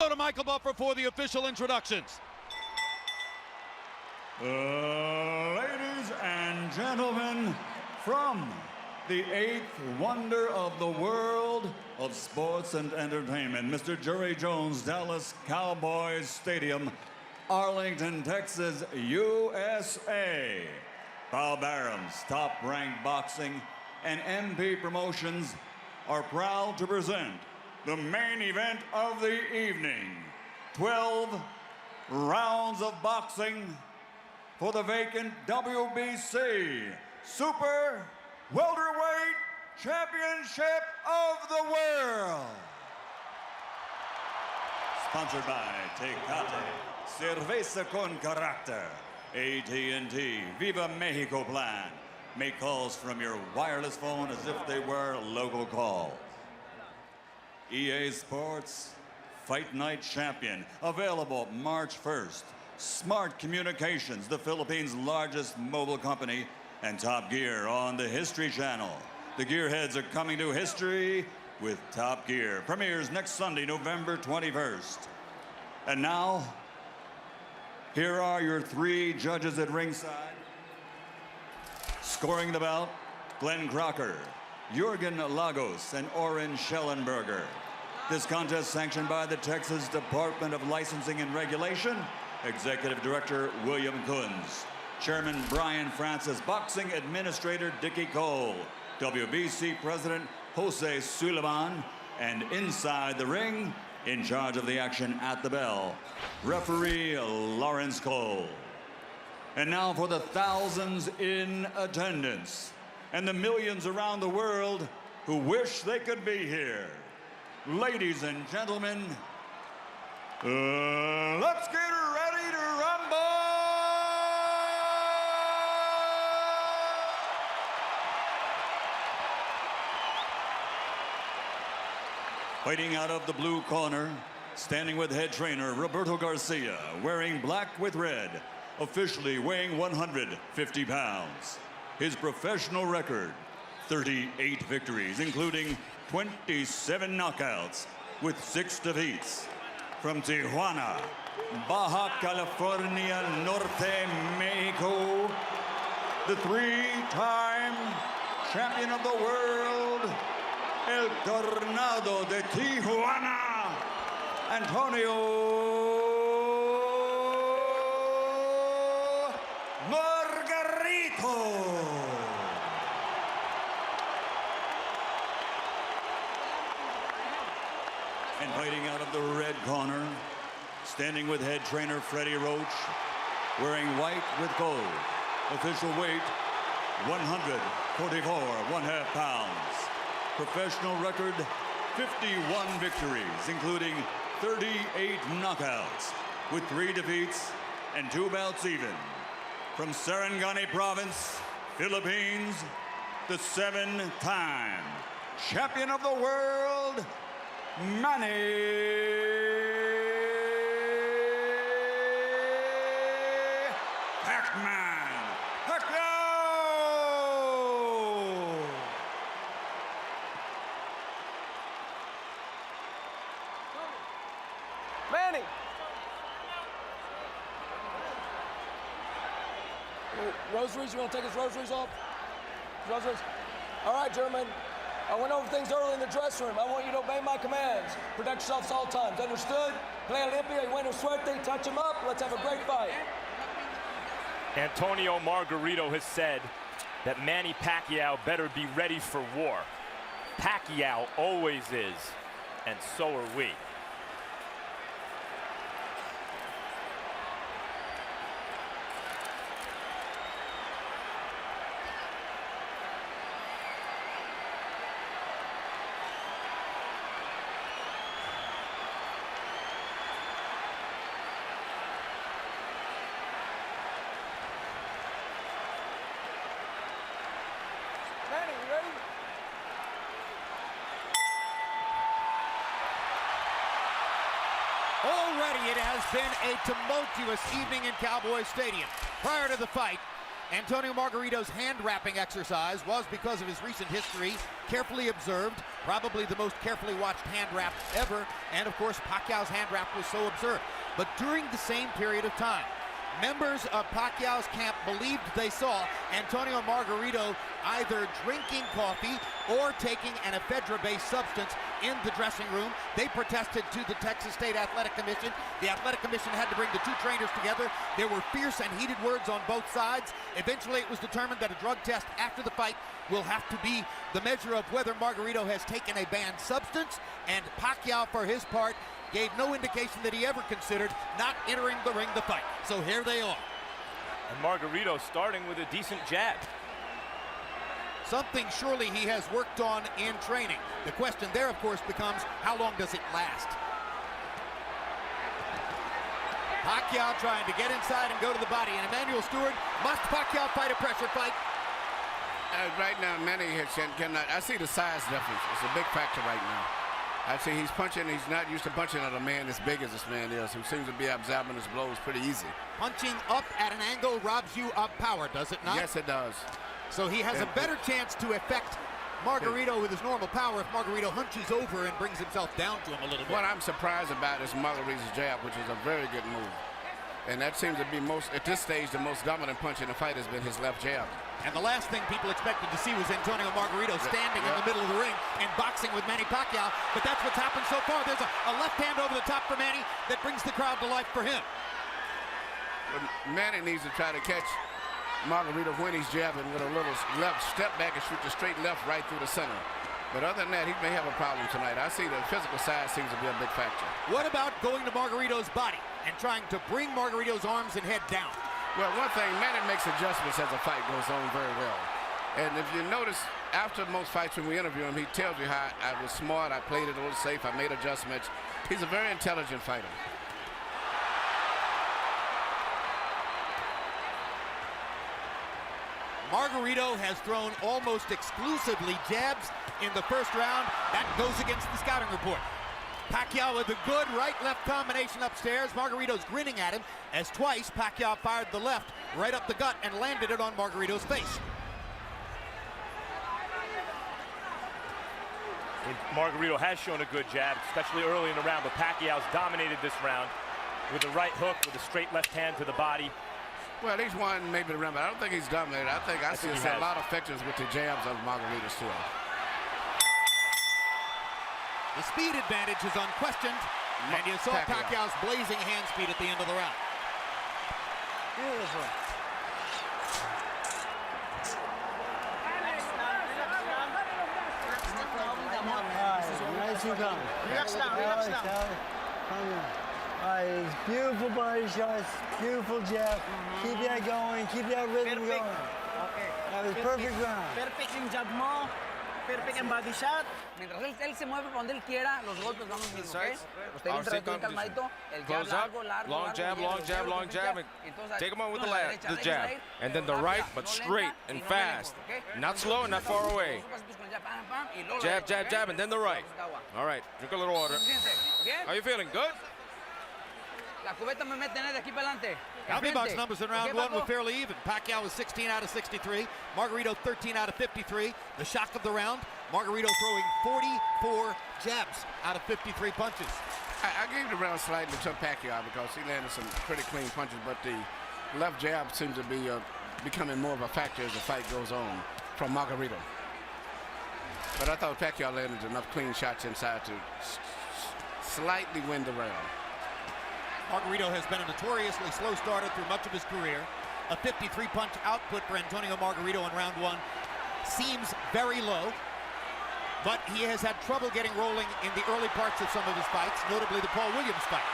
Go to Michael Buffer for the official introductions. Ladies and gentlemen, from the eighth wonder of the world of sports and entertainment, Mr. Jerry Jones, Dallas Cowboys Stadium, Arlington, Texas, USA. Bow Barham's Top-Ranked Boxing and MP Promotions are proud to present the main event of the evening. 12 rounds of boxing for the vacant WBC Super Welterweight Championship of the World. Sponsored by Tecate, Cerveza con Carácter, AT&T, Viva Mexico Plan. Make calls from your wireless phone as if they were local calls. EA Sports Fight Night Champion, available March 1st. Smart Communications, the Philippines' largest mobile company, and Top Gear on the History Channel. The Gearheads are coming to history with Top Gear. Premieres next Sunday, November 21st. And now, here are your three judges at ringside. Scoring the bout, Glenn Crocker, Jürgen Lagos, and Oren Schellenberger. This contest sanctioned by the Texas Department of Licensing and Regulation. Executive Director William Kunz. Chairman Brian Francis. Boxing Administrator Dickie Cole. WBC President Jose Suleiman. And inside the ring, in charge of the action at the bell, Referee Lawrence Cole. And now for the thousands in attendance and the millions around the world who wish they could be here. Ladies and gentlemen, let's get ready to rumble! Fighting out of the blue corner, standing with head trainer Roberto Garcia, wearing black with red, officially weighing 150 pounds. His professional record, 38 victories, including 27 knockouts with 6 defeats. From Tijuana, Baja California Norte, Mexico, the 3-time champion of the world, El Tornado de Tijuana, Antonio Margarito. And fighting out of the red corner, standing with head trainer Freddie Roach, wearing white with gold. Official weight, 144 1/2 pounds. Professional record, 51 victories, including 38 knockouts, with 3 defeats and 2 bouts even. From Sarangani Province, Philippines, the 7-time champion of the world, Manny Pacman Pacquiao! Manny! Rosaries, you want to take his rosaries off? Rosaries? All right, gentlemen. I went over things early in the dressing room. I want you to obey my commands. Protect yourselves all times. Understood? Play Olympia, y bueno suerte, touch him up. Let's have a great fight. Antonio Margarito has said that Manny Pacquiao better be ready for war. Pacquiao always is, and so are we. Manny, you ready? Already it has been a tumultuous evening in Cowboy Stadium. Prior to the fight, Antonio Margarito's hand-wrapping exercise was because of his recent history, carefully observed, probably the most carefully watched hand wrap ever, and of course Pacquiao's hand wrap was so observed. But during the same period of time, members of Pacquiao's camp believed they saw Antonio Margarito either drinking coffee or taking an ephedra-based substance in the dressing room. They protested to the Texas State Athletic Commission. The Athletic Commission had to bring the two trainers together. There were fierce and heated words on both sides. Eventually, it was determined that a drug test after the fight will have to be the measure of whether Margarito has taken a banned substance, and Pacquiao, for his part, gave no indication that he ever considered not entering the ring to fight. So here they are. And Margarito starting with a decent jab. Something surely he has worked on in training. The question there, of course, becomes how long does it last? Pacquiao trying to get inside and go to the body. And Emmanuel Stewart, must Pacquiao fight a pressure fight? Right now, Manny cannot. I see the size difference. It's a big factor right now. I see he's punching. He's not used to punching at a man as big as this man is, who seems to be absorbing his blows pretty easy. Punching up at an angle robs you of power, does it not? Yes, it does. So he has a better chance to affect Margarito with his normal power if Margarito hunches over and brings himself down to him a little bit. What I'm surprised about is Margarito's jab, which is a very good move. And that seems to be at this stage, the most dominant punch in the fight has been his left jab. And the last thing people expected to see was Antonio Margarito standing in the middle of the ring and boxing with Manny Pacquiao. But that's what's happened so far. There's a left hand over the top for Manny that brings the crowd to life for him. But Manny needs to try to catch Margarito when he's jabbing with a little left step back and shoot the straight left right through the center. But other than that, he may have a problem tonight. I see the physical side seems to be a big factor. What about going to Margarito's body and trying to bring Margarito's arms and head down? Well, one thing, Manny makes adjustments as the fight goes on very well. And if you notice, after most fights when we interview him, he tells you how I was smart, I played it a little safe, I made adjustments. He's a very intelligent fighter. Margarito has thrown almost exclusively jabs in the first round. That goes against the scouting report. Pacquiao with a good right-left combination upstairs. Margarito's grinning at him as twice Pacquiao fired the left right up the gut and landed it on Margarito's face. Margarito has shown a good jab, especially early in the round, but Pacquiao's dominated this round with a right hook, with a straight left hand to the body. Well, he's won maybe the round, but I don't think he's dominated. I see a lot of effectiveness with the jabs of Margarito's too. The speed advantage is unquestioned, and you saw Pacquiao's blazing hand speed at the end of the round. Beautiful. Nice and calm. Relax now, relax now. It's beautiful body shots, beautiful jab. Keep that going, keep that rhythm going. Okay. That was perfect round. Perfect yung jab mo, perfect ang body shot. Mientras él se mueve por donde él quiera, los golpes van los mismos, ¿ok? Usted bien calmadito, el jab largo, long jab, long jab, and take him on with the jab. And then the right, but straight and fast. Not slow, not far away. Jab, jab, jab, and then the right. All right, drink a little water. How you feeling? Good? La cubeta me mete de aquí para adelante. Box numbers in round one were fairly even. Pacquiao was 16 out of 63. Margarito 13 out of 53. The shock of the round, Margarito throwing 44 jabs out of 53 punches. I gave the round slightly to Pacquiao because he landed some pretty clean punches, but the left jab seems to be becoming more of a factor as the fight goes on from Margarito. But I thought Pacquiao landed enough clean shots inside to slightly win the round. Margarito has been a notoriously slow starter through much of his career. A 53-punch output for Antonio Margarito in round one seems very low, but he has had trouble getting rolling in the early parts of some of his fights, notably the Paul Williams fight.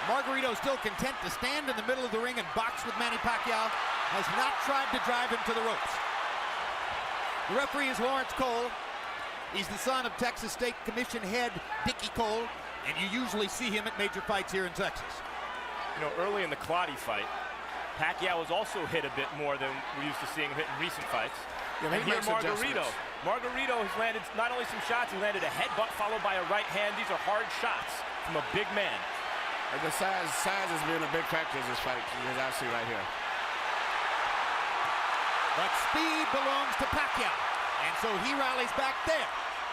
Margarito still content to stand in the middle of the ring and box with Manny Pacquiao, has not tried to drive him to the ropes. The referee is Lawrence Cole. He's the son of Texas State Commission head Dickie Cole, and you usually see him at major fights here in Texas. You know, early in the Clottey fight, Pacquiao was also hit a bit more than we're used to seeing him hit in recent fights. Yeah, and here Margarito has landed not only some shots, he landed a headbutt followed by a right hand. These are hard shots from a big man. And the size has been a big factor in this fight, as I see right here. But speed belongs to Pacquiao, and so he rallies back there.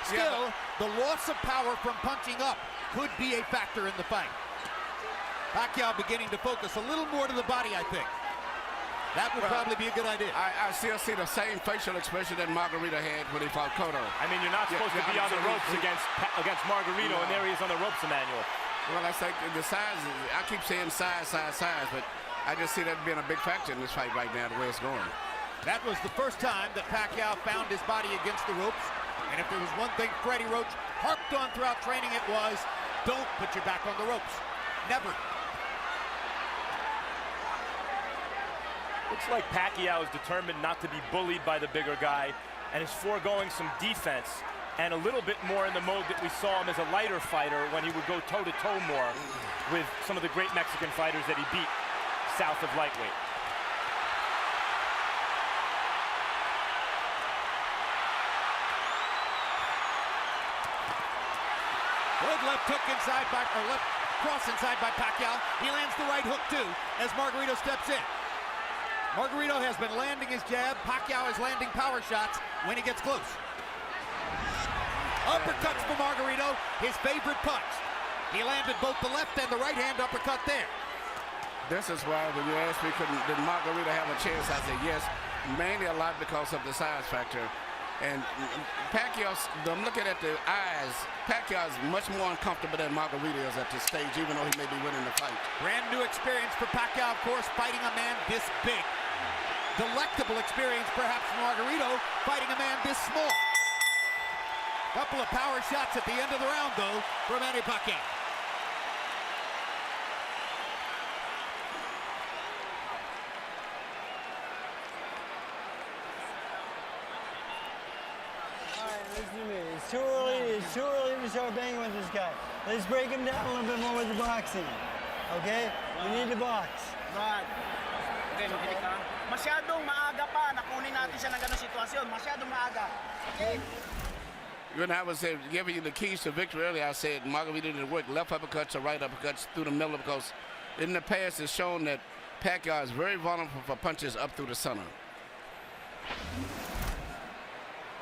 Still, the loss of power from punching up could be a factor in the fight. Pacquiao beginning to focus a little more to the body, I think. That would probably be a good idea. I still see the same facial expression that Margarito had when he fought Cotto. I mean, you're not supposed to be on the ropes against Margarito, and there he is on the ropes, Emmanuel. Well, I say the size, I keep saying size, but I just see that being a big factor in this fight right now, the way it's going. That was the first time that Pacquiao found his body against the ropes. And if there was one thing Freddie Roach harped on throughout training, it was, don't put your back on the ropes. Never. Looks like Pacquiao is determined not to be bullied by the bigger guy and is foregoing some defense and a little bit more in the mode that we saw him as a lighter fighter when he would go toe-to-toe more with some of the great Mexican fighters that he beat south of lightweight. Good left hook inside by, or left cross inside by Pacquiao. He lands the right hook too as Margarito steps in. Margarito has been landing his jab. Pacquiao is landing power shots when he gets close. Uppercuts for Margarito, his favorite punch. He landed both the left and the right hand uppercut there. This is why when you ask me, did Margarito have a chance, I said yes, mainly a lot because of the size factor. And Pacquiao, I'm looking at the eyes, Pacquiao is much more uncomfortable than Margarito is at this stage, even though he may be winning the fight. Brand new experience for Pacquiao, of course, fighting a man this big. Delectable experience, perhaps, for Margarito, fighting a man this small. Couple of power shots at the end of the round, though, for Manny Pacquiao. All right, listen to me. It's too early to start banging with this guy. Let's break him down a little bit more with the boxing. Okay? We need to box. Right. Okay. Masyadong maaga pa. Nakunin natin siya ng ganong sitwasyon. Masyadong maaga. Okay? When I was giving you the keys to victory earlier, I said Margarito didn't work left uppercuts or right uppercuts through the middle because in the past it's shown that Pacquiao is very vulnerable for punches up through the center.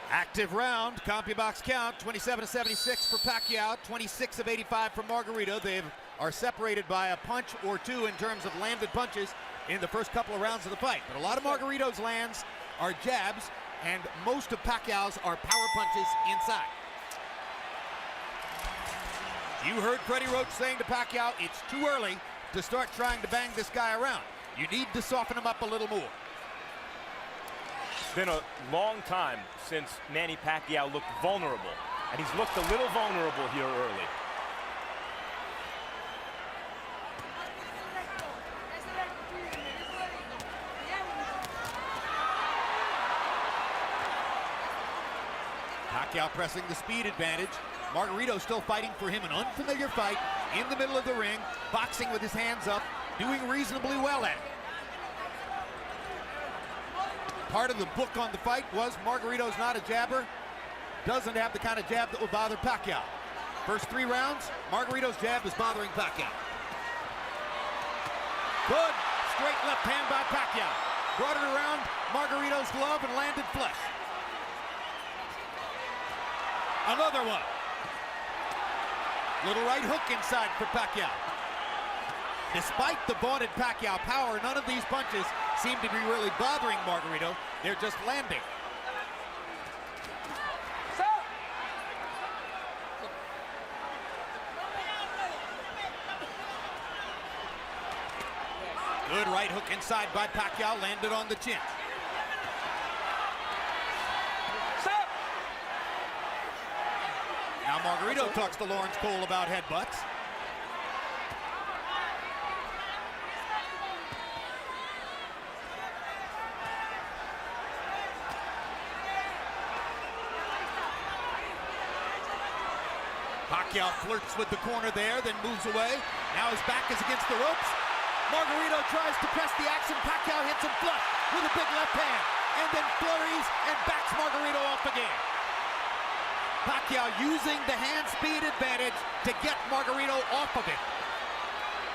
Active round, CompuBox count, 27-76 for Pacquiao, 26 of 85 for Margarito. They are separated by a punch or two in terms of landed punches in the first couple of rounds of the fight. But a lot of Margarito's lands are jabs, and most of Pacquiao's are power punches inside. You heard Freddie Roach saying to Pacquiao, it's too early to start trying to bang this guy around. You need to soften him up a little more. It's been a long time since Manny Pacquiao looked vulnerable, and he's looked a little vulnerable here early. Pacquiao pressing the speed advantage. Margarito still fighting for him, an unfamiliar fight in the middle of the ring, boxing with his hands up, doing reasonably well at it. Part of the book on the fight was Margarito's not a jabber, doesn't have the kind of jab that will bother Pacquiao. First 3 rounds, Margarito's jab is bothering Pacquiao. Good straight left hand by Pacquiao. Brought it around Margarito's glove and landed flush. Another one. Little right hook inside for Pacquiao. Despite the vaunted Pacquiao power, none of these punches seem to be really bothering Margarito. They're just landing. Good right hook inside by Pacquiao, landed on the chin. Now Margarito talks to Lawrence Cole about headbutts. Pacquiao flirts with the corner there, then moves away. Now his back is against the ropes. Margarito tries to press the action. Pacquiao hits him flush with a big left hand, and then flurries and backs Margarito off again. Pacquiao using the hand speed advantage to get Margarito off of it.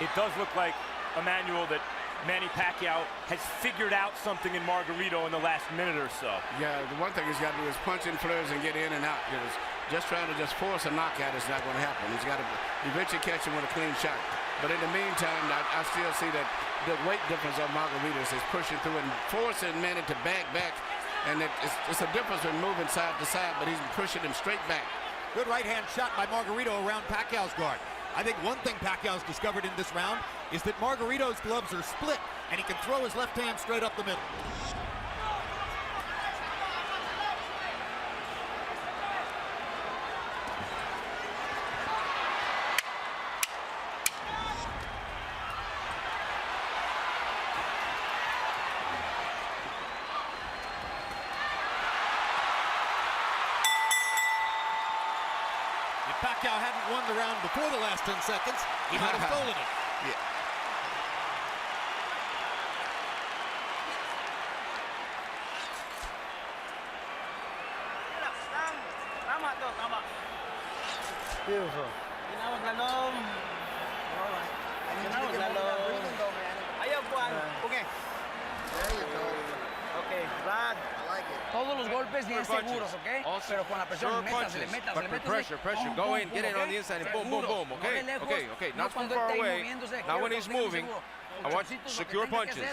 It does look like, Emmanuel, that Manny Pacquiao has figured out something in Margarito in the last minute or so. Yeah, the one thing he's got to do is punch in flurries and get in and out. Because just trying to just force a knockout is not going to happen. He's got to eventually catch him with a clean shot. But in the meantime, I still see that the weight difference of Margaritos is pushing through and forcing Manny to back. And it's a difference in moving side to side, but he's pushing him straight back. Good right-hand shot by Margarito around Pacquiao's guard. I think one thing Pacquiao's discovered in this round is that Margarito's gloves are split, and he can throw his left hand straight up the middle. Pacquiao hadn't won the round before the last 10 seconds, he might have stolen it. Yeah. Beautiful. Todos los golpes bien seguros, ¿ok? Pero con la presión, métasele. Pressure. Go in, get in on the inside, and boom, okay? Okay. Not from far away. Now when he's moving, I want secure punches.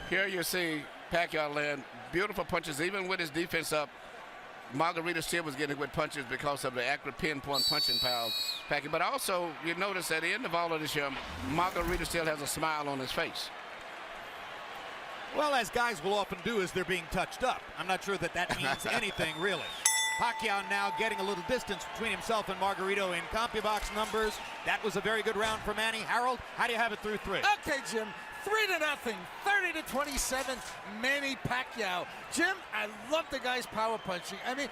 Here you see Pacquiao land beautiful punches, even with his defense up. Margarito still was getting good punches because of the accurate pinpoint punching power of Pacquiao. But also, you notice at the end of all of this here, Margarito still has a smile on his face. Well, as guys will often do as they're being touched up. I'm not sure that means anything, really. Pacquiao now getting a little distance between himself and Margarito in CompuBox numbers. That was a very good round for Manny. Harold, how do you have it through 3? Okay, Jim. 3-0, 30-27, Manny Pacquiao. Jim, I love the guy's power punching. I mean,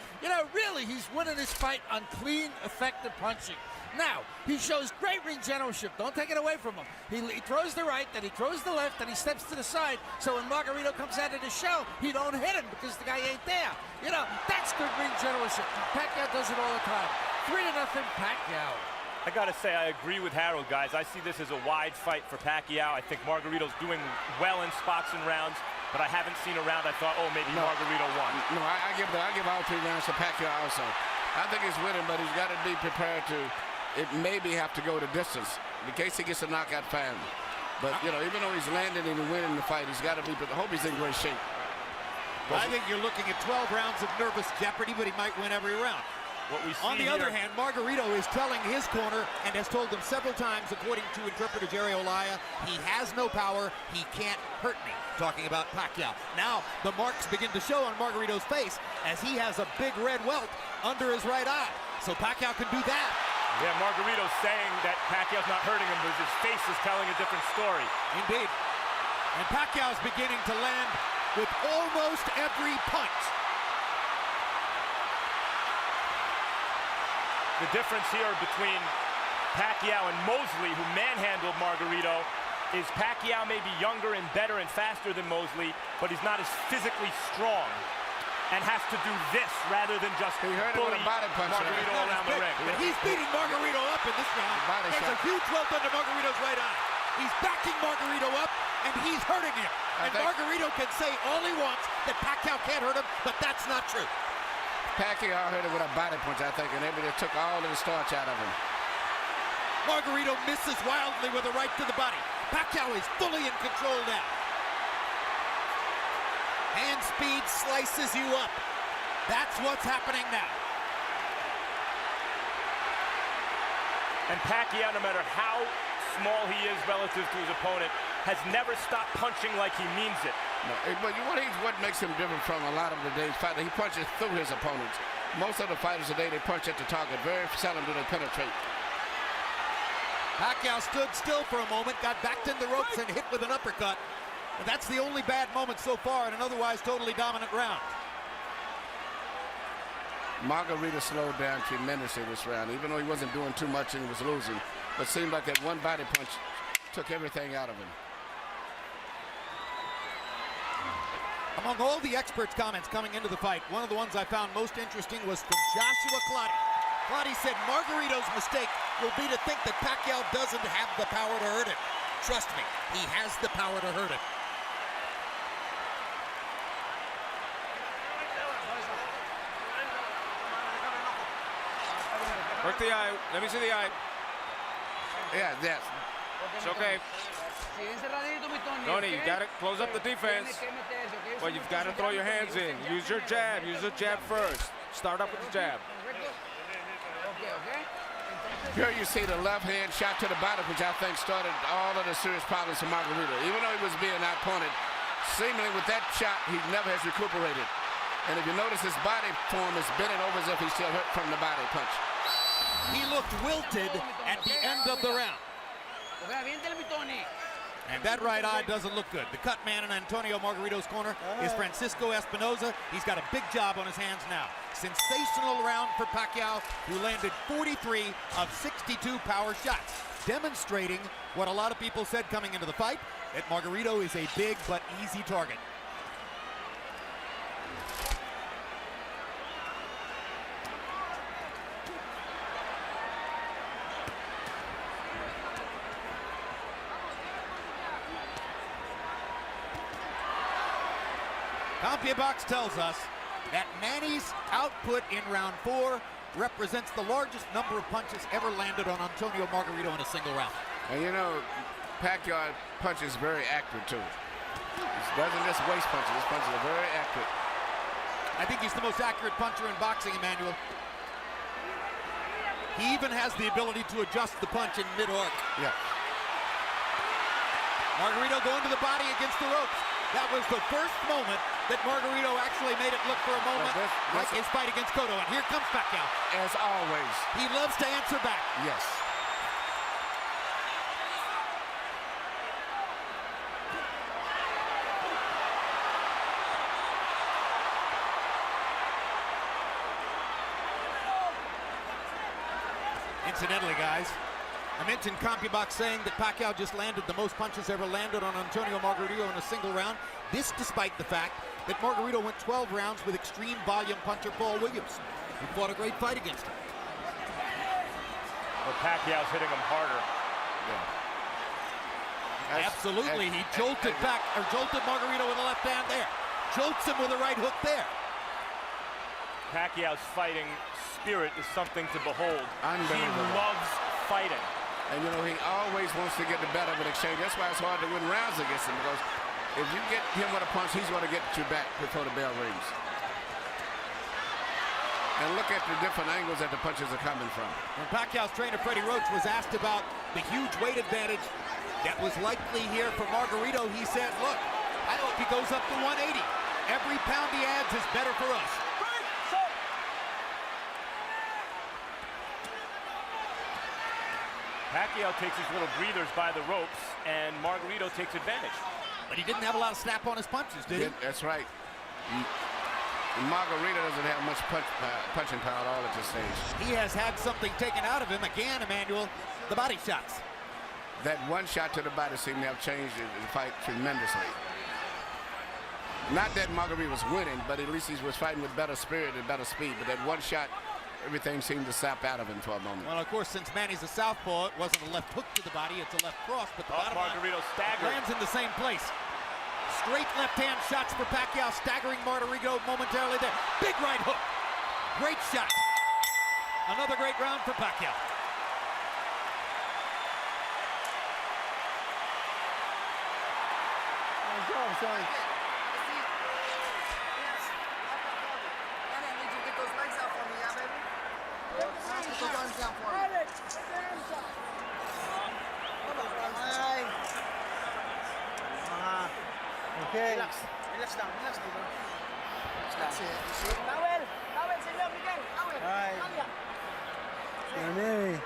really, he's winning this fight on clean, effective punching. Now, he shows great ring generalship. Don't take it away from him. He throws the right, then he throws the left, then he steps to the side. So when Margarito comes out of the show, he don't hit him because the guy ain't there. That's good ring generalship. Pacquiao does it all the time. 3-0, Pacquiao. I gotta say, I agree with Harold, guys. I see this as a wide fight for Pacquiao. I think Margarito's doing well in spots and rounds, but I haven't seen a round I thought, oh, maybe Margarito won. No, I give all 3 rounds to Pacquiao also. I think he's winning, but he's got to be prepared to maybe have to go the distance in case he gets a knockout fan. But, even though he's landing and winning the fight, he's got to be, I hope he's in great shape. I think you're looking at 12 rounds of nervous jeopardy, but he might win every round. On the other hand, Margarito is telling his corner and has told them several times, according to interpreter Jerry Olaya, he has no power, he can't hurt me. Talking about Pacquiao. Now, the marks begin to show on Margarito's face as he has a big red welt under his right eye. So Pacquiao can do that. Yeah, Margarito's saying that Pacquiao's not hurting him, but his face is telling a different story. Indeed. And Pacquiao's beginning to land with almost every punch. The difference here between Pacquiao and Mosley, who manhandled Margarito, is Pacquiao may be younger and better and faster than Mosley, but he's not as physically strong and has to do this rather than just bully Margarito around the ring. But he's beating Margarito up in this round. There's a huge welt under Margarito's right eye. He's backing Margarito up, and he's hurting him. And Margarito can say all he wants that Pacquiao can't hurt him, but that's not true. Pacquiao hurt him with a body punch, I think, and maybe they took all of the starch out of him. Margarito misses wildly with a right to the body. Pacquiao is fully in control now. Hand speed slices you up. That's what's happening now. And Pacquiao, no matter how small he is relative to his opponent, has never stopped punching like he means it. No, but what makes him different from a lot of today's fighters, he punches through his opponents. Most of the fighters today, they punch at the target. Very seldom do they penetrate. Pacquiao stood still for a moment, got backed in the ropes and hit with an uppercut. And that's the only bad moment so far in an otherwise totally dominant round. Margarito slowed down tremendously this round, even though he wasn't doing too much and he was losing. But it seemed like that one body punch took everything out of him. Among all the experts' comments coming into the fight, one of the ones I found most interesting was from Joshua Clottey. Clottey said Margarito's mistake will be to think that Pacquiao doesn't have the power to hurt him. Trust me, he has the power to hurt him. Work the eye. Let me see the eye. Yeah, yes. It's okay. Tony, you got to close up the defense. Well, you've got to throw your hands in. Use your jab. Use the jab first. Start up with the jab. Here you see the left hand shot to the body, which I think started all of the serious problems for Margarito. Even though he was being outpointed, seemingly with that shot, he never has recuperated. And if you notice, his body form is bending over as if he's still hurt from the body punch. He looked wilted at the end of the round. And that right eye doesn't look good. The cut man in Antonio Margarito's corner is Francisco Espinoza. He's got a big job on his hands now. Sensational round for Pacquiao, who landed 43 of 62 power shots, demonstrating what a lot of people said coming into the fight, that Margarito is a big but easy target. CompuBox tells us that Manny's output in round 4 represents the largest number of punches ever landed on Antonio Margarito in a single round. And you know, Pacquiao punches very accurate too. He doesn't just waste punches. His punches are very accurate. I think he's the most accurate puncher in boxing, Emmanuel. He even has the ability to adjust the punch in mid-arc. Yeah. Margarito going to the body against the ropes. That was the first moment that Margarito actually made it look for a moment like his fight against Cotto. And here comes Pacquiao. As always. He loves to answer back. Yes. Incidentally, guys, I mentioned CompuBox saying that Pacquiao just landed the most punches ever landed on Antonio Margarito in a single round. This despite the fact that Margarito went 12 rounds with extreme volume puncher Paul Williams, who fought a great fight against him. Well, Pacquiao's hitting him harder. Yeah. Absolutely, he jolted Margarito with the left hand there. Jolts him with a right hook there. Pacquiao's fighting spirit is something to behold. He loves fighting. And you know, he always wants to get the better of an exchange. That's why it's hard to win rounds against him, because if you get him with a punch, he's going to get you back before the bell rings. And look at the different angles that the punches are coming from. When Pacquiao's trainer, Freddie Roach, was asked about the huge weight advantage that was likely here for Margarito, he said, look, I hope he goes up to 180. Every pound he adds is better for us. Pacquiao takes his little breathers by the ropes, and Margarito takes advantage. But he didn't have a lot of snap on his punches, did he? That's right. Margarito doesn't have much punching power at all at this stage. He has had something taken out of him again, Emmanuel, the body shots. That one shot to the body seemed to have changed the fight tremendously. Not that Margarito was winning, but at least he was fighting with better spirit and better speed. But that one shot, everything seemed to sap out of him for a moment. Well, of course, since Manny's a southpaw, it wasn't a left hook to the body, it's a left cross, but the bottom Margarito lands in the same place. Straight left-hand shots for Pacquiao, staggering Margarito momentarily there. Big right hook. Great shot. Another great round for Pacquiao. Sorry. Okay. Relax down, relax down. That's it. Towel, señor Miguel, towel. Manny.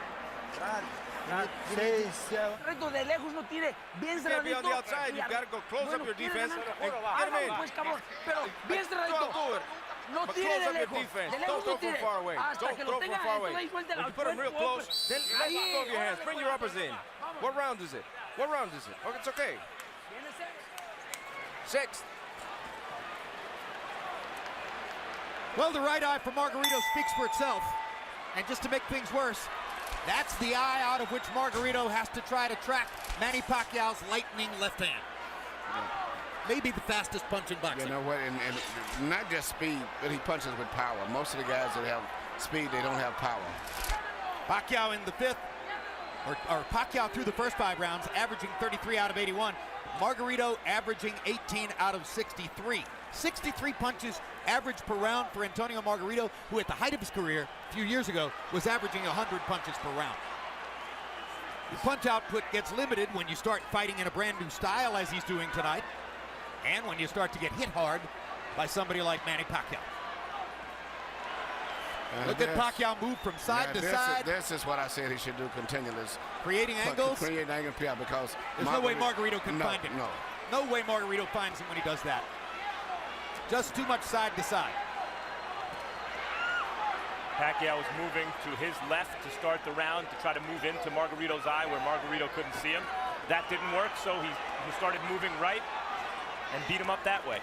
Reto de lejos no tire, bien cerradito. Be on the outside, you've got to go close up your defense and get him in. Pues cabrón, pero bien cerradito. No But tire close de up your lejos. defense. De lejos Don't throw no from tire. far away. Hasta Don't que throw lo from tenga far away. ahí suelta When you put him real close, then let go of your hands. Bring your uppers in. What round is it? What round is it? Oh, it's okay. Sixth. Well, the right eye for Margarito speaks for itself. And just to make things worse, That's the eye out of which Margarito has to try to track Manny Pacquiao's lightning left hand. Maybe the fastest punch in boxing. You know what, and not just speed, but he punches with power. Most of the guys that have speed, they don't have power. Pacquiao in the fifth, or Pacquiao through the first 5 rounds, averaging 33 out of 81. Margarito averaging 18 out of 63. 63 punches average per round for Antonio Margarito, who at the height of his career a few years ago was averaging 100 punches per round. The punch output gets limited when you start fighting in a brand new style as he's doing tonight, and when you start to get hit hard by somebody like Manny Pacquiao. Look at Pacquiao move from side to side. This is what I said he should do continually. Creating angles? Creating angles, yeah, because there's no way Margarito can find him. No way Margarito finds him when he does that. Just too much side to side. Pacquiao was moving to his left to start the round to try to move into Margarito's eye where Margarito couldn't see him. That didn't work, so he started moving right and beat him up that way.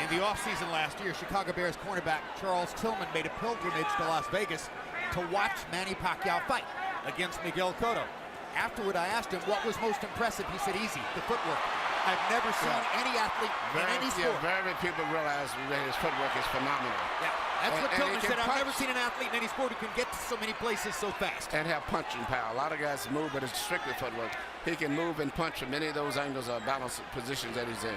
In the offseason last year, Chicago Bears cornerback Charles Tillman made a pilgrimage to Las Vegas to watch Manny Pacquiao fight against Miguel Cotto. Afterward, I asked him what was most impressive. He said, easy, the footwork. I've never seen any athlete in any sport. Very people realize that his footwork is phenomenal. Yeah, that's what Tillman said. I've never seen an athlete in any sport who can get to so many places so fast. And have punching power. A lot of guys move, but it's strictly footwork. He can move and punch from any of those angles or balanced positions that he's in.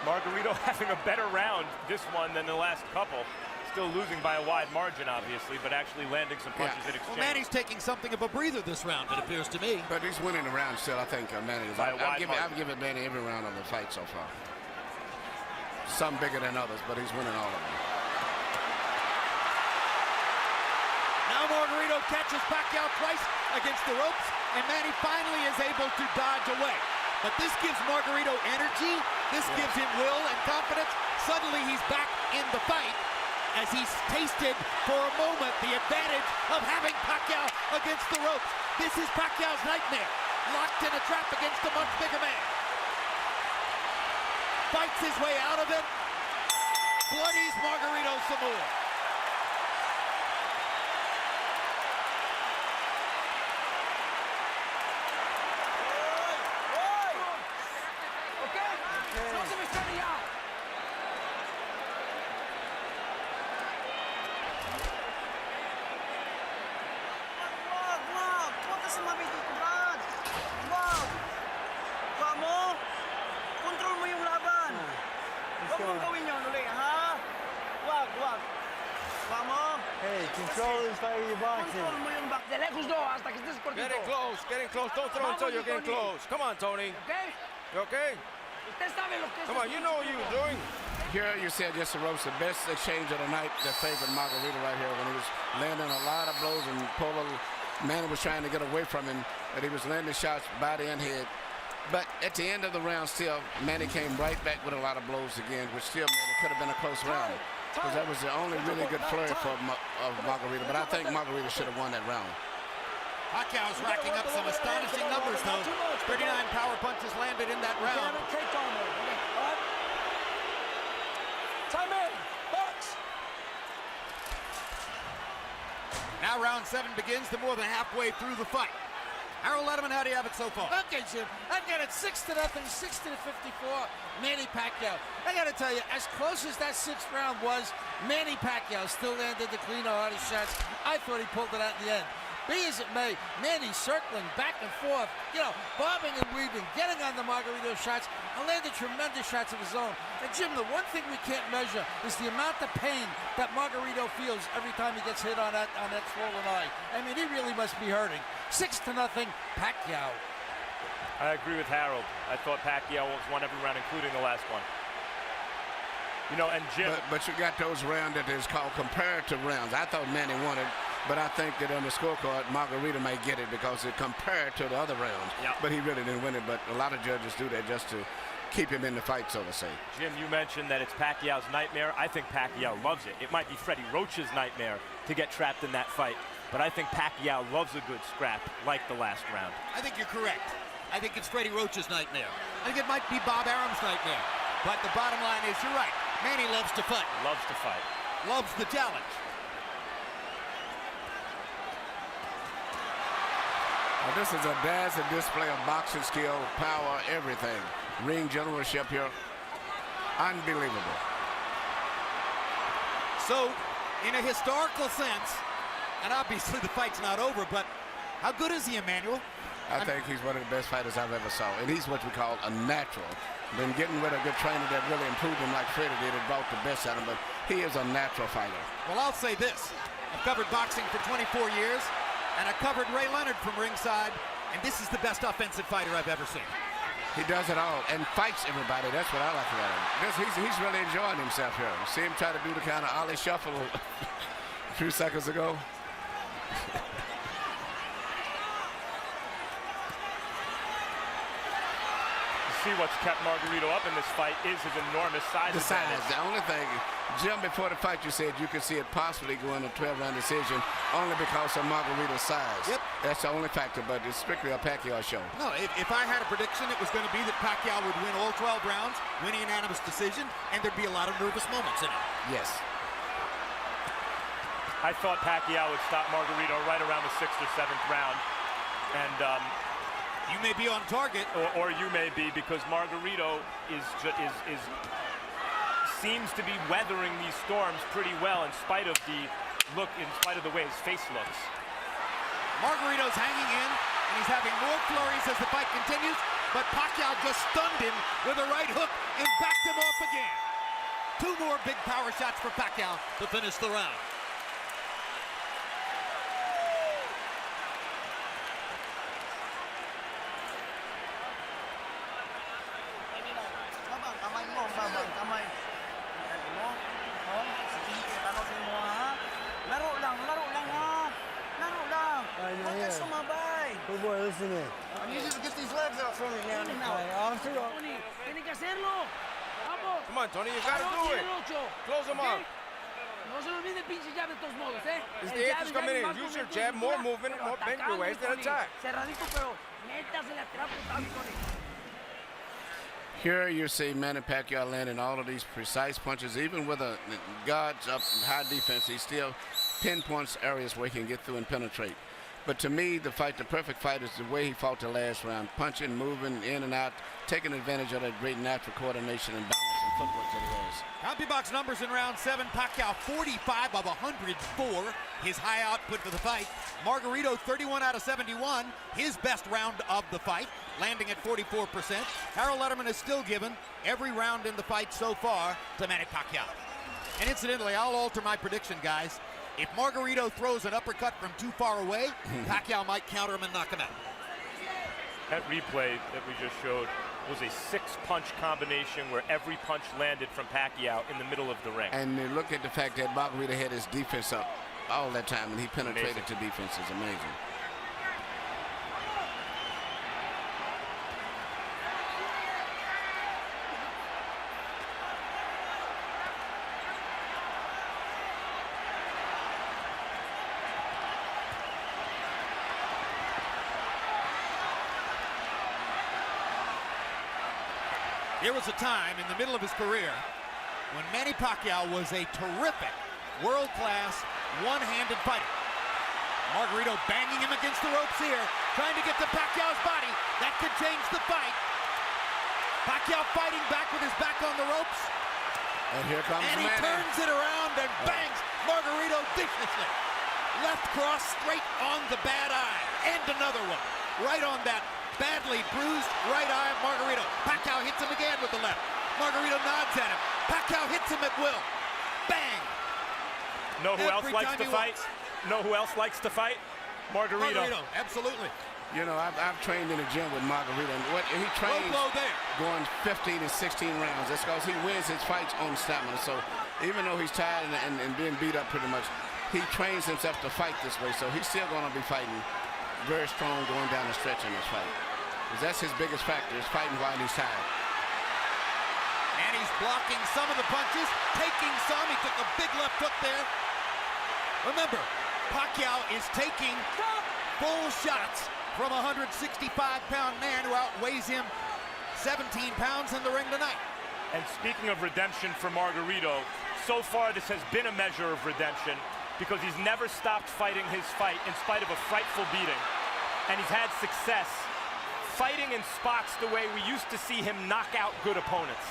Margarito having a better round this one than the last couple. Still losing by a wide margin, obviously, but actually landing some punches in exchange. Well, Manny's taking something of a breather this round, it appears to me. But he's winning the round still, I think, Manny. I've given Manny every round of the fight so far. Some bigger than others, but he's winning all of them. Now Margarito catches Pacquiao twice against the ropes, and Manny finally is able to dodge away. But this gives Margarito energy, this gives him will and confidence. Suddenly he's back in the fight as he's tasted for a moment the advantage of having Pacquiao against the ropes. This is Pacquiao's nightmare, locked in a trap against a much bigger man. Fights his way out of it, bloodies Margarito some more. Hey, control this fight with your boxing. Getting close. Don't throw until you're getting close. Come on, Tony. You okay? Come on, you know what you're doing. Here you said just the ropes, the best exchange of the night that favored Margarito right here when he was landing a lot of blows and Manny was trying to get away from him, but he was landing shots body and head. But at the end of the round still, Manny came right back with a lot of blows again, which still made it could have been a close round. Because that was the only really good flurry for Margarito. But I think Margarito should have won that round. Pacquiao's racking up some astonishing numbers, though. 39 power punches landed in that round. Time in, box. Now round 7 begins, the more than halfway through the fight. Harold Letterman, how do you have it so far? Okay, Jim. I've got it 6-0, 60-54, Manny Pacquiao. I got to tell you, as close as that 6th round was, Manny Pacquiao still landed the cleaner, hardest shots. I thought he pulled it out in the end. Be as it may, Manny circling back and forth, bobbing and weaving, getting on the Margarito shots, and landed tremendous shots of his own. And Jim, the one thing we can't measure is the amount of pain that Margarito feels every time he gets hit on that swollen eye. I mean, he really must be hurting. 6-0, Pacquiao. I agree with Harold. I thought Pacquiao won every round, including the last one. You know, and Jim. But you got those rounds that is called comparative rounds. I thought Manny won it, but I think that on the scorecard, Margarito may get it because it compared to the other rounds. Yep. But he really didn't win it. But a lot of judges do that just to keep him in the fight, so to say. Jim, you mentioned that it's Pacquiao's nightmare. I think Pacquiao loves it. It might be Freddie Roach's nightmare to get trapped in that fight, but I think Pacquiao loves a good scrap like the last round. I think you're correct. I think it's Freddie Roach's nightmare. I think it might be Bob Arum's nightmare. But the bottom line is, you're right. Manny loves to fight. Loves to fight. Loves the challenge. Well, this is a dazzling display of boxing skill, power, everything. Ring generalship here. Unbelievable. So, in a historical sense, and obviously the fight's not over, but how good is he, Emmanuel? I think he's one of the best fighters I've ever saw. And he's what we call a natural. Been getting with a good trainer that really improved him like Freddie did and brought the best out of him, but he is a natural fighter. Well, I'll say this. I've covered boxing for 24 years, and I covered Ray Leonard from ringside, and this is the best offensive fighter I've ever seen. He does it all and fights everybody. That's what I like about him. He's really enjoying himself here. You see him try to do the kind of Ollie shuffle a few seconds ago. See what's kept Margarito up in this fight is his enormous size. The size. The only thing, Jim, before the fight you said you could see it possibly going to 12-round decision only because of Margarito's size. Yep. That's the only factor, but it's strictly a Pacquiao show. No, if I had a prediction, it was going to be that Pacquiao would win all 12 rounds, win a unanimous decision, and there'd be a lot of nervous moments in it. Yes. I thought Pacquiao would stop Margarito right around the 6th or 7th round, and you may be on target, or you may be, because Margarito seems to be weathering these storms pretty well in spite of the way his face looks. Margarito's hanging in, and he's having more flurries as the fight continues, but Pacquiao just stunned him with a right hook and backed him off again. 2 more big power shots for Pacquiao to finish the round. Good boy, listen in. I need you to get these legs out from me now. Tiene que hacerlo. Vamos. Come on, Tony, you gotta do it. Close him up. No se lo olvide el pinche jab de todos modos, ¿eh? It's the eighth coming in. Use your jab, more movement, more bend your waist and attack. Cerradito, pero métasele a tirar putazo, Tony. Here you see Manny Pacquiao landing all of these precise punches, even with a guards up high defense. He still pinpoints areas where he can get through and penetrate. But to me, the perfect fight is the way he fought the last round, punching, moving in and out, taking advantage of that great natural coordination and balance and footwork that he has. CompuBox numbers in round 7, Pacquiao 45 of 104, his high output for the fight. Margarito 31 out of 71, his best round of the fight, landing at 44%. Harold Letterman is still given every round in the fight so far to Manny Pacquiao. And incidentally, I'll alter my prediction, guys. If Margarito throws an uppercut from too far away, Pacquiao might counter him and knock him out. That replay that we just showed was a 6-punch combination where every punch landed from Pacquiao in the middle of the ring. And look at the fact that Margarito had his defense up all that time, and he penetrated to defense. Is amazing. There was a time in the middle of his career when Manny Pacquiao was a terrific, world-class, one-handed fighter. Margarito banging him against the ropes here, trying to get to Pacquiao's body. That could change the fight. Pacquiao fighting back with his back on the ropes. And here comes Manny. And he turns it around and bangs Margarito viciously. Left cross straight on the bad eye. And another one. Right on that badly bruised right eye of Margarito. Pacquiao hits him again with the left. Margarito nods at him. Pacquiao hits him at will. Bang! Know who else likes to fight? Know who else likes to fight? Margarito. Absolutely. You know, I've trained in the gym with Margarito, and what he trains going 15 and 16 rounds. That's because he wins his fights on stamina. So even though he's tired and being beat up pretty much, he trains himself to fight this way. So he's still going to be fighting very strong going down the stretch in this fight. Because that's his biggest factor, is fighting while he's tired. And he's blocking some of the punches, taking some. He took a big left hook there. Remember, Pacquiao is taking full shots from a 165-pound man who outweighs him 17 pounds in the ring tonight. And speaking of redemption for Margarito, so far this has been a measure of redemption because he's never stopped fighting his fight in spite of a frightful beating. And he's had success fighting in spots the way we used to see him knock out good opponents.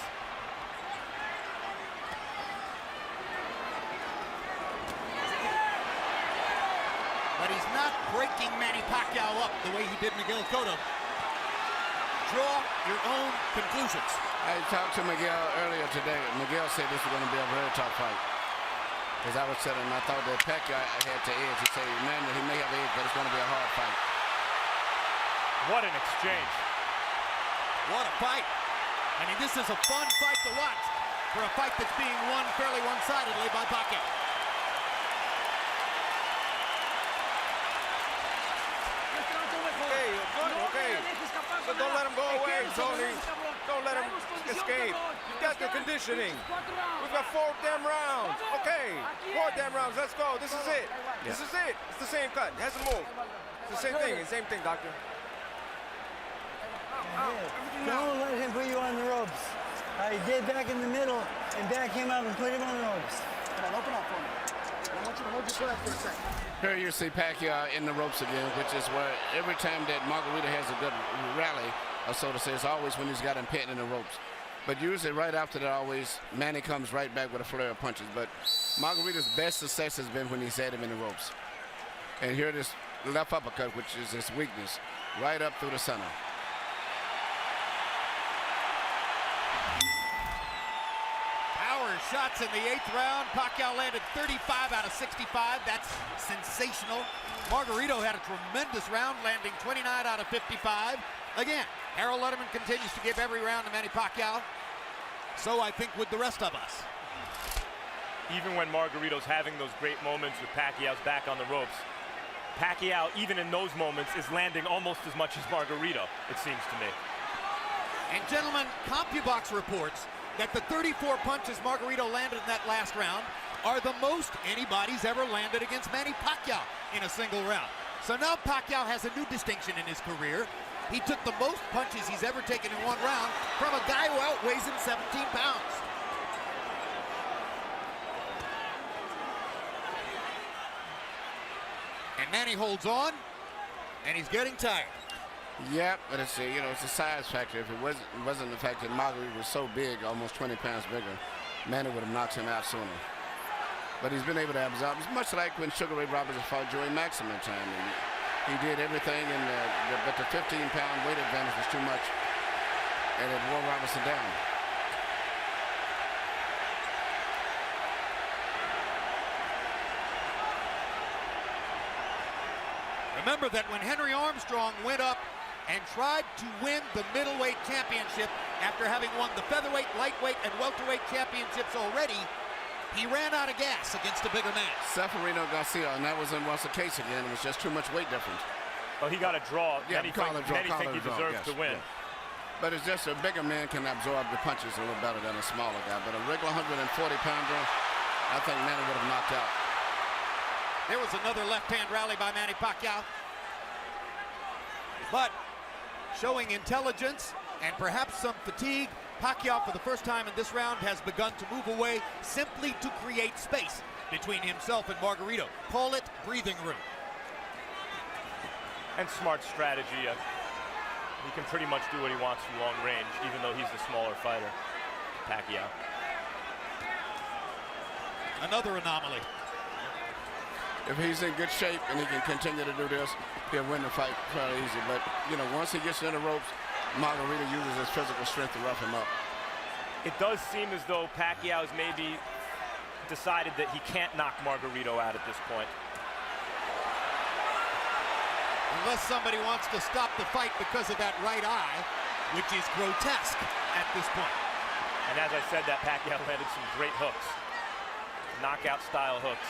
But he's not breaking Manny Pacquiao up the way he did Miguel Cotto. Draw your own conclusions. I talked to Miguel earlier today. Miguel said this was going to be a very tough fight. As I was saying, I thought that Pacquiao had to edge. He said, man, he may have edge, but it's going to be a hard fight. What an exchange. What a fight. I mean, this is a fun fight to watch for a fight that's being won fairly one-sidedly by Pacquiao. Okay. So don't let him go away, Tony. Don't let him escape. You got the conditioning. We've got 4 damn rounds. Okay, 4 damn rounds. Let's go. This is it. This is it. It's the same cut. It hasn't moved. It's the same thing. Same thing, doctor. Don't let him put you on the ropes. Get back in the middle and back him up and put him on the ropes. Come on, open up for me. I want you to hold your breath for a second. Here you see Pacquiao in the ropes again, which is where every time that Margarito has a good rally, or so to say, it's always when he's got him pinned in the ropes. But usually right after that, always, Manny comes right back with a flurry of punches. But Margarito's best success has been when he's had him in the ropes. And here this left uppercut, which is his weakness, right up through the center. Shots in the 8th round. Pacquiao landed 35 out of 65. That's sensational. Margarito had a tremendous round, landing 29 out of 55. Again, Harold Letterman continues to give every round to Manny Pacquiao. So I think with the rest of us. Even when Margarito's having those great moments with Pacquiao's back on the ropes, Pacquiao, even in those moments, is landing almost as much as Margarito, it seems to me. And gentlemen, CompuBox reports that the 34 punches Margarito landed in that last round are the most anybody's ever landed against Manny Pacquiao in a single round. So now Pacquiao has a new distinction in his career. He took the most punches he's ever taken in one round from a guy who outweighs him 17 pounds. And Manny holds on, and he's getting tired. Yep, but it's a size factor. If it wasn't the fact that Margarito was so big, almost 20 pounds bigger, Manny would have knocked him out sooner. But he's been able to absorb. It's much like when Sugar Ray Roberts fought Joey Maximum time. He did everything, but the 15-pound weight advantage was too much, and it wore Robertson down. Remember that when Henry Armstrong went up and tried to win the middleweight championship after having won the featherweight, lightweight, and welterweight championships already, he ran out of gas against a bigger man. Seferino Garcia, and that wasn't once the case again. It was just too much weight difference. Well, he got a draw. Yeah, many think he deserves to win. Yeah. But it's just a bigger man can absorb the punches a little better than a smaller guy. But a regular 140-pounder, I think Manny would have knocked out. There was another left-hand rally by Manny Pacquiao. But showing intelligence and perhaps some fatigue, Pacquiao for the first time in this round has begun to move away simply to create space between himself and Margarito. Call it breathing room. And smart strategy. He can pretty much do what he wants from long range, even though he's the smaller fighter, Pacquiao. Another anomaly. If he's in good shape and he can continue to do this, he'll win the fight fairly easy. But, once he gets in the ropes, Margarito uses his physical strength to rough him up. It does seem as though Pacquiao's maybe decided that he can't knock Margarito out at this point. Unless somebody wants to stop the fight because of that right eye, which is grotesque at this point. And as I said, that Pacquiao landed some great hooks. Knockout style hooks.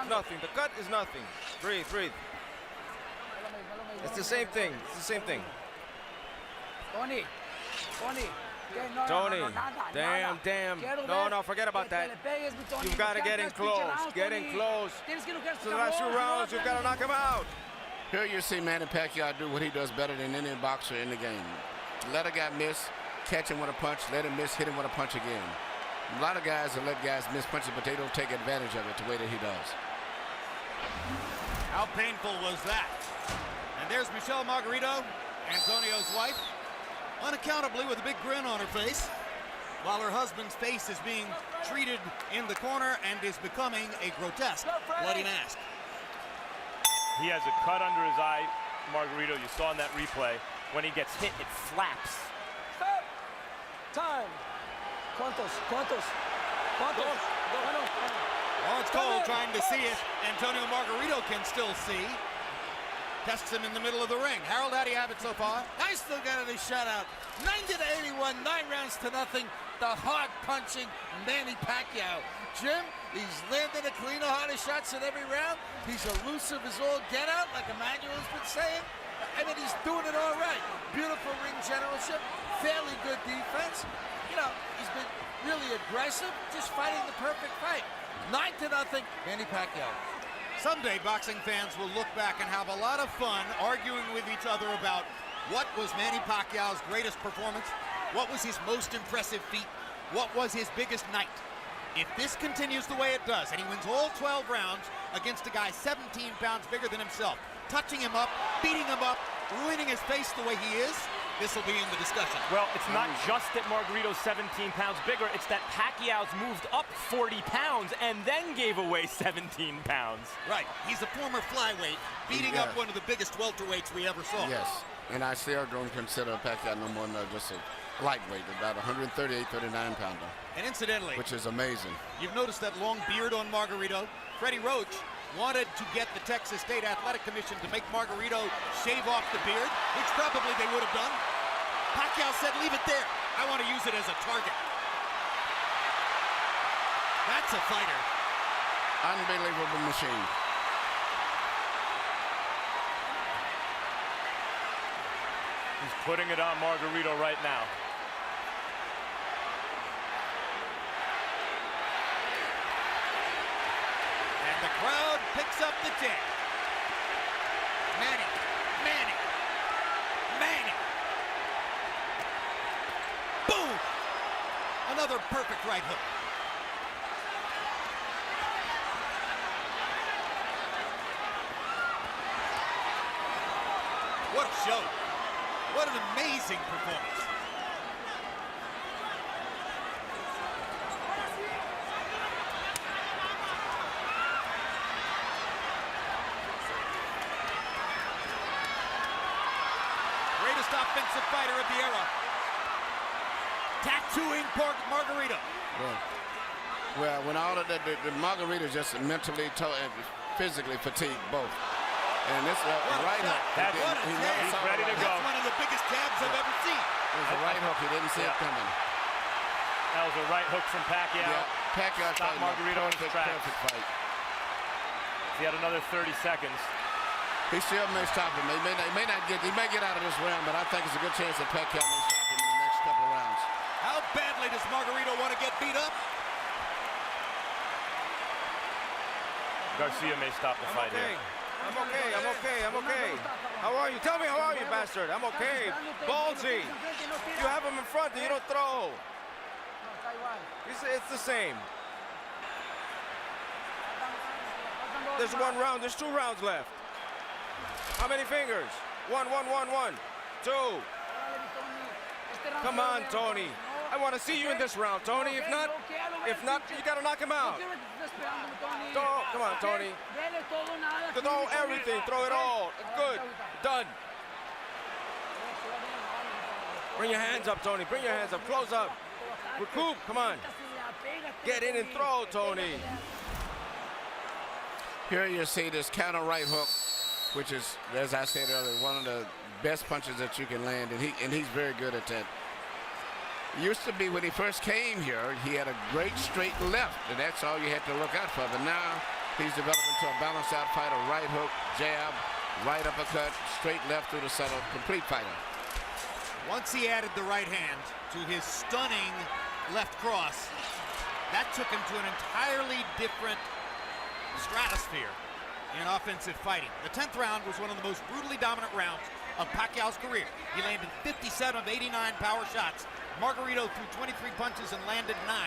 Nothing. The cut is nothing. Breathe, breathe. It's the same thing. It's the same thing. Tony. Damn. No, forget about that. You've got to get in close. Get in close. So the last 2 rounds, you've got to knock him out. Here you see Manny Pacquiao do what he does better than any boxer in the game. Let a guy miss, catch him with a punch, let him miss, hit him with a punch again. A lot of guys will let guys miss punches, but they don't take advantage of it the way that he does. How painful was that? And there's Michelle Margarito, Antonio's wife, unaccountably with a big grin on her face, while her husband's face is being treated in the corner and is becoming a grotesque bloody mask. He has a cut under his eye, Margarito. You saw in that replay. When he gets hit, it flaps. Stop. Time. ¿Cuántos? Lawrence Cole trying to see if Antonio Margarito can still see. Tests him in the middle of the ring. Harold, how do you have it so far? I still got it a shutout. 90-81, 9 rounds to nothing. The hard punching Manny Pacquiao. Jim, he's landing a cleaner, harder shots in every round. He's elusive as all get out, like Emmanuel's been saying. I mean, he's doing it all right. Beautiful ring generalship, fairly good defense. You know, he's been really aggressive, just fighting the perfect fight. 9-0, Manny Pacquiao. Someday boxing fans will look back and have a lot of fun arguing with each other about what was Manny Pacquiao's greatest performance, what was his most impressive feat, what was his biggest night. If this continues the way it does, and he wins all 12 rounds against a guy 17 pounds bigger than himself, touching him up, beating him up, ruining his face the way he is, this will be in the discussion. Well, it's not just that Margarito's 17 pounds bigger, it's that Pacquiao's moved up 40 pounds and then gave away 17 pounds. Right, he's a former flyweight, beating up one of the biggest welterweights we ever saw. Yes, and I still don't consider Pacquiao no more than just a lightweight, about 138, 39 pounder. And incidentally, which is amazing. You've noticed that long beard on Margarito. Freddie Roach wanted to get the Texas State Athletic Commission to make Margarito shave off the beard, which probably they would have done. Pacquiao said, leave it there. I want to use it as a target. That's a fighter. Unbelievable machine. He's putting it on Margarito right now. And the crowd picks up the chant. Manny. Boom! Another perfect right hook. What a show. What an amazing performance. Greatest offensive fighter of the era. Tattooing Margarito. Well, when all of the Margarito just mentally, physically fatigued both. And this right hook. He's ready to go. That's one of the biggest jabs I've ever seen. It was a right hook. He didn't see it coming. That was a right hook from Pacquiao. Yeah, Pacquiao stopped Margarito in his tracks. Perfect fight. He had another 30 seconds. He still may stop him. He may get out of this round, but I think it's a good chance that Pacquiao may stop him in the next couple of rounds. How badly does Margarito want to get beat up? Garcia may stop the fight here. I'm okay. How are you? Tell me, how are you, bastard? I'm okay. Ballsy. You have him in front, you don't throw. It's the same. There's 1 round, there's 2 rounds left. How many fingers? 1, 1, 1, 1, 2. Come on, Tony. I want to see you in this round, Tony. If not, you got to knock him out. Come on, Tony. Throw everything. Throw it all. Good. Done. Bring your hands up, Tony. Bring your hands up. Close up. Recoup. Come on. Get in and throw, Tony. Here you see this counter right hook, which is, as I said earlier, one of the best punches that you can land, and he's very good at that. Used to be when he first came here, he had a great straight left, and that's all you had to look out for. But now he's developed into a balanced out fighter, right hook, jab, right uppercut, straight left through the center, complete fighter. Once he added the right hand to his stunning left cross, that took him to an entirely different stratosphere in offensive fighting. The 10th round was one of the most brutally dominant rounds of Pacquiao's career. He landed 57 of 89 power shots. Margarito threw 23 punches and landed 9.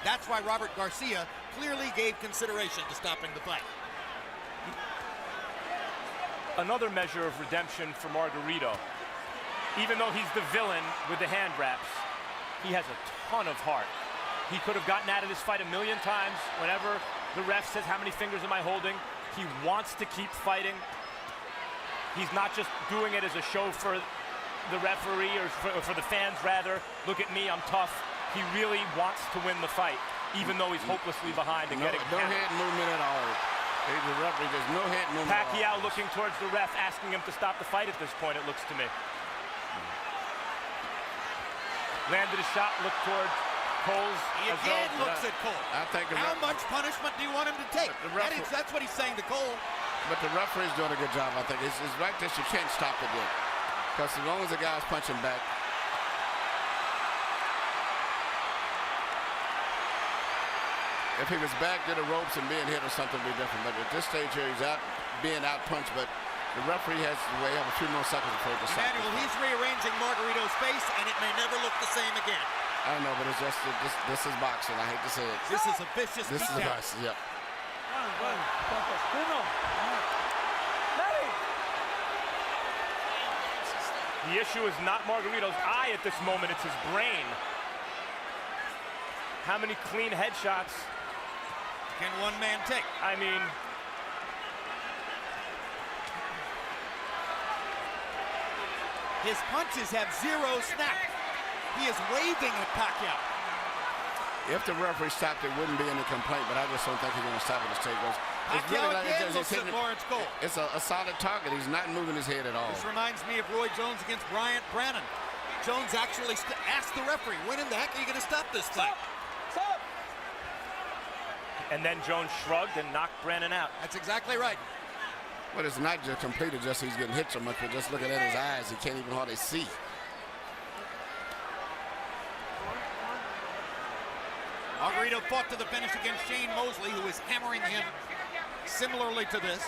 That's why Robert Garcia clearly gave consideration to stopping the fight. Another measure of redemption for Margarito. Even though he's the villain with the hand wraps, he has a ton of heart. He could have gotten out of this fight a million times. Whenever the ref says, how many fingers am I holding? He wants to keep fighting. He's not just doing it as a show for the referee or for the fans, rather. Look at me, I'm tough. He really wants to win the fight, even though he's hopelessly behind and getting no head movement at all. The referee, there's no head movement. Pacquiao looking towards the ref, asking him to stop the fight at this point, it looks to me. Landed a shot, looked towards Cole's. He again looks at Cole. I think how much punishment do you want him to take? That's what he's saying to Cole. But the referee's doing a good job, I think. It's right that you can't stop it yet. Because as long as the guy's punching back. If he was back to the ropes and being hit or something, would be different. But at this stage here, he's out being out-punched. But the referee has to wait a few more seconds before he decides. Emmanuel, he's rearranging Margarito's face, and it may never look the same again. I know, but it's just this is boxing. I hate to say it. This is a vicious beatdown. This is boxing, yep. The issue is not Margarito's eye at this moment, it's his brain. How many clean headshots can one man take? I mean, his punches have zero snap. He is waving at Pacquiao. If the referee stopped, there wouldn't be any complaint, but I just don't think he's going to stop it. Pacquiao again looks at Lawrence Cole. It's a solid target. He's not moving his head at all. This reminds me of Roy Jones against Bryant Brannon. Jones actually asked the referee, when in the heck are you going to stop this fight? Stop! And then Jones shrugged and knocked Brannon out. That's exactly right. But it's not just completed, just he's getting hit so much, but just looking at his eyes, he can't even hardly see. Margarito fought to the finish against Shane Mosley, who is hammering him similarly to this.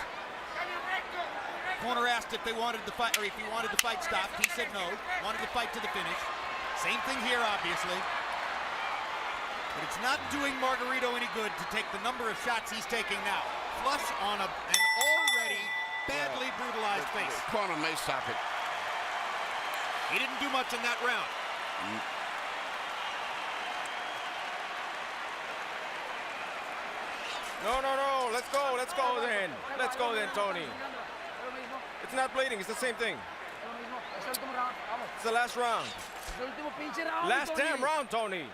Corner asked if they wanted the fight, or if he wanted the fight stopped. He said no, wanted the fight to the finish. Same thing here, obviously. But it's not doing Margarito any good to take the number of shots he's taking now. Flush on an already badly brutalized face. The corner may stop it. He didn't do much in that round. No. Let's go then. Let's go then, Tony. It's not bleeding. It's the same thing. It's the last round. Last damn round, Tony.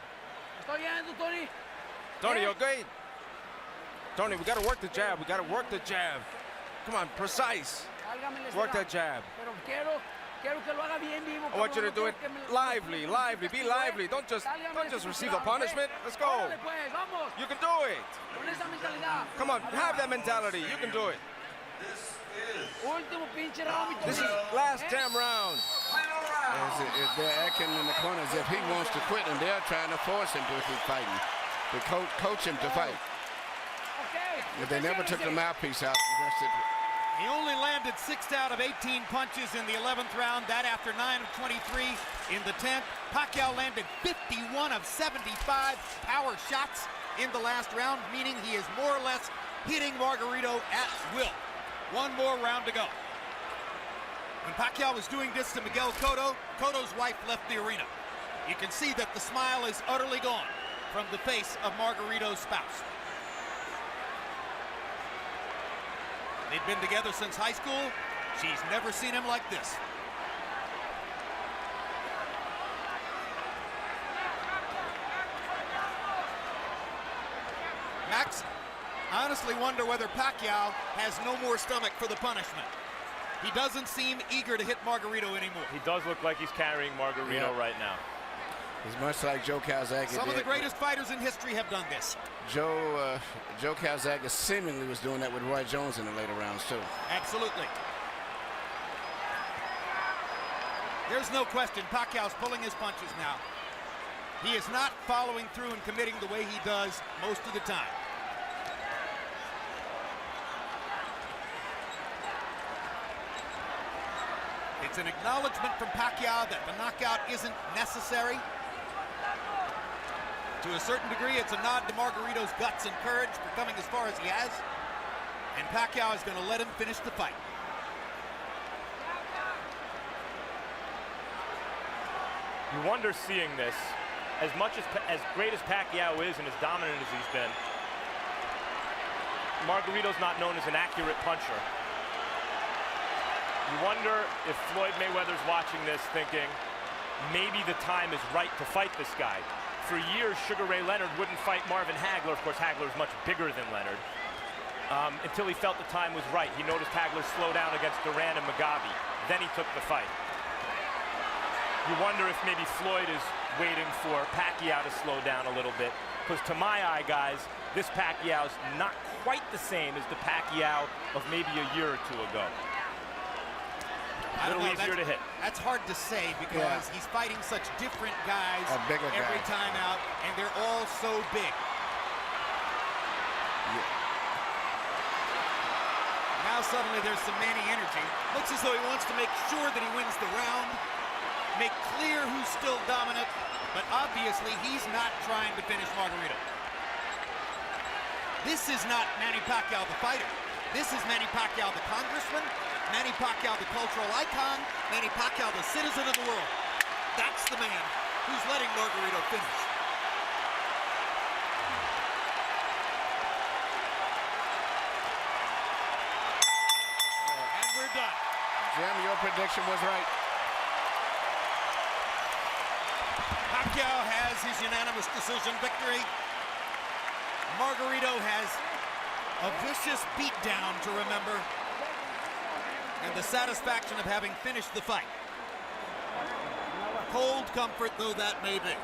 Tony, okay? Tony, we got to work the jab. We got to work the jab. Come on, precise. Work that jab. I want you to do it lively. Be lively. Don't just receive the punishment. Let's go. You can do it. Come on, have that mentality. You can do it. This is last damn round. They're acting in the corner as if he wants to quit, and they're trying to force him to keep fighting. To coach him to fight. But they never took the mouthpiece out. He only landed 6 out of 18 punches in the 11th round. That after 9 of 23 in the 10th. Pacquiao landed 51 of 75 power shots in the last round, meaning he is more or less hitting Margarito at will. One more round to go. When Pacquiao was doing this to Miguel Cotto, Cotto's wife left the arena. You can see that the smile is utterly gone from the face of Margarito's spouse. They've been together since high school. She's never seen him like this. Max, I honestly wonder whether Pacquiao has no more stomach for the punishment. He doesn't seem eager to hit Margarito anymore. He does look like he's carrying Margarito right now. He's much like Joe Calzaghe. Some of the greatest fighters in history have done this. Joe Calzaghe seemingly was doing that with Roy Jones in the later rounds too. Absolutely. There's no question Pacquiao's pulling his punches now. He is not following through and committing the way he does most of the time. It's an acknowledgement from Pacquiao that the knockout isn't necessary. To a certain degree, it's a nod to Margarito's guts and courage for coming as far as he has. And Pacquiao is going to let him finish the fight. You wonder seeing this, as great as Pacquiao is and as dominant as he's been, Margarito's not known as an accurate puncher. You wonder if Floyd Mayweather's watching this thinking, maybe the time is right to fight this guy. For years, Sugar Ray Leonard wouldn't fight Marvin Hagler. Of course, Hagler's much bigger than Leonard. Until he felt the time was right. He noticed Hagler slow down against Duran and Mugabe. Then he took the fight. You wonder if maybe Floyd is waiting for Pacquiao to slow down a little bit. Because to my eye, guys, this Pacquiao's not quite the same as the Pacquiao of maybe a year or two ago. A little easier to hit. That's hard to say because he's fighting such different guys every time out, and they're all so big. Now suddenly there's some Manny energy. Looks as though he wants to make sure that he wins the round, make clear who's still dominant, but obviously he's not trying to finish Margarito. This is not Manny Pacquiao the fighter. This is Manny Pacquiao the congressman, Manny Pacquiao the cultural icon, Manny Pacquiao the citizen of the world. That's the man who's letting Margarito finish. And we're done. Jim, your prediction was right. Pacquiao has his unanimous decision victory. Margarito has a vicious beatdown to remember, and the satisfaction of having finished the fight. Cold comfort though that may be.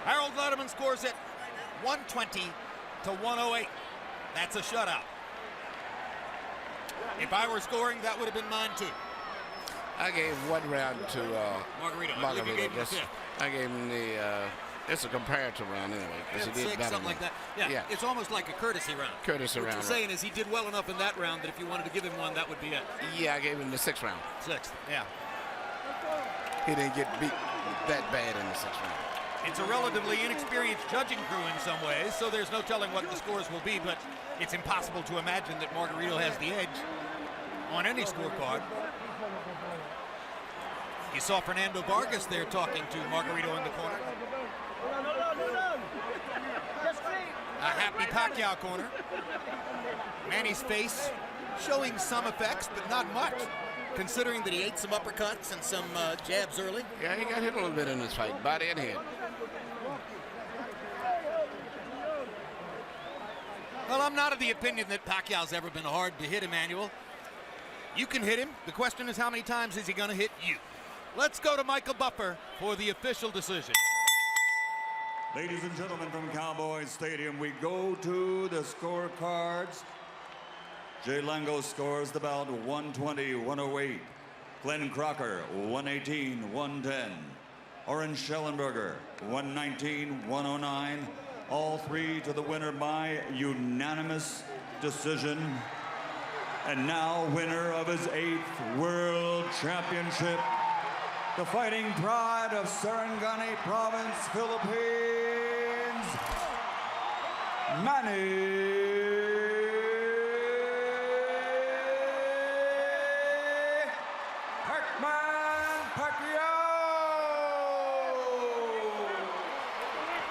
Harold Lederman scores it 120 to 108. That's a shutout. If I were scoring, that would have been mine too. I gave one round to Margarito. I gave him the it's a comparative round anyway, because he did better. Something like that. Yeah, it's almost like a courtesy round. Courtesy round. What you're saying is he did well enough in that round that if you wanted to give him one, that would be it. Yeah, I gave him the 6th round. 6th, yeah. He didn't get beat that bad in the 6th round. It's a relatively inexperienced judging crew in some ways, so there's no telling what the scores will be, but it's impossible to imagine that Margarito has the edge on any scorecard. You saw Fernando Vargas there talking to Margarito in the corner. A happy Pacquiao corner. Manny's face showing some effects, but not much, considering that he ate some uppercuts and some jabs early. Yeah, he got hit a little bit in this fight, body and head. Well, I'm not of the opinion that Pacquiao's ever been hard to hit, Emmanuel. You can hit him. The question is how many times is he going to hit you? Let's go to Michael Buffer for the official decision. Ladies and gentlemen from Cowboys Stadium, we go to the scorecards. Jay Lango scores the bout 120-108. Glenn Crocker 118-110. Oren Schellenberger 119-109. All three to the winner by unanimous decision. And now winner of his 8th World Championship, the fighting pride of Sarangani Province, Philippines, Manny